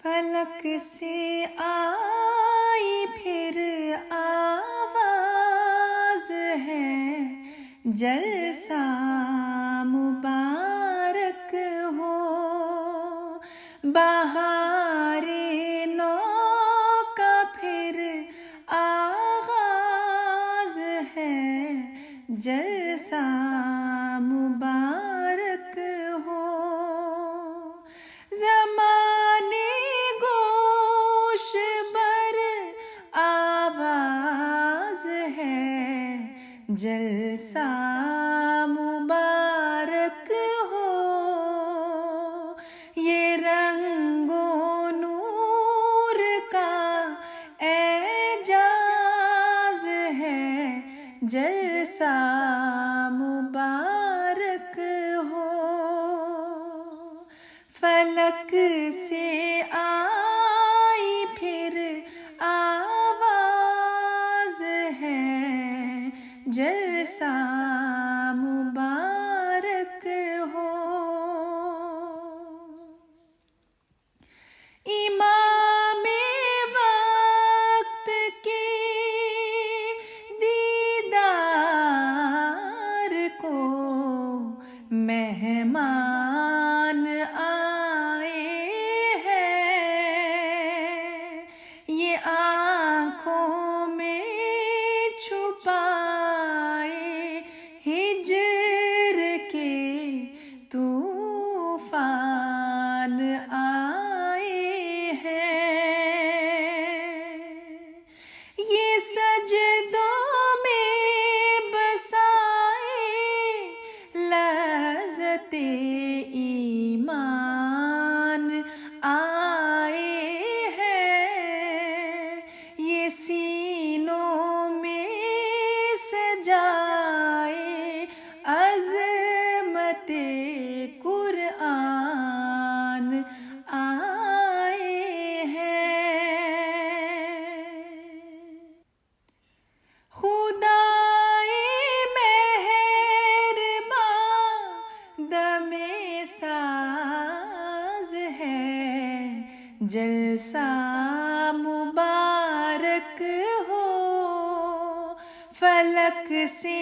فلک سے آئی پھر آواز ہے، جلسہ مبارک ہو، بہار نو کا پھر آغاز ہے، جلسہ مبارک ہو، زمانے گوش بر آواز ہے، جلسہ مبارک ہو، یہ رنگ و نور کا اعجاز ہے، جلسہ مبارک ہو، فلک سے آئی پھر آواز ہے، جلسہ مبارک ہو، امام وقت کے دیدار کو مہمان آئے ہیں، یہ آنکھوں میں چھپائے ہجر کے طوفان آئے ہیں، یہ سجدوں میں بسائے لذت ایمان آئے ہیں، یہ سینوں میں سجائے عظمت قرآن آئے ہیں، خدائے مہرباں دم ساز ہے، جلسہ مبارک ہو، فلک سے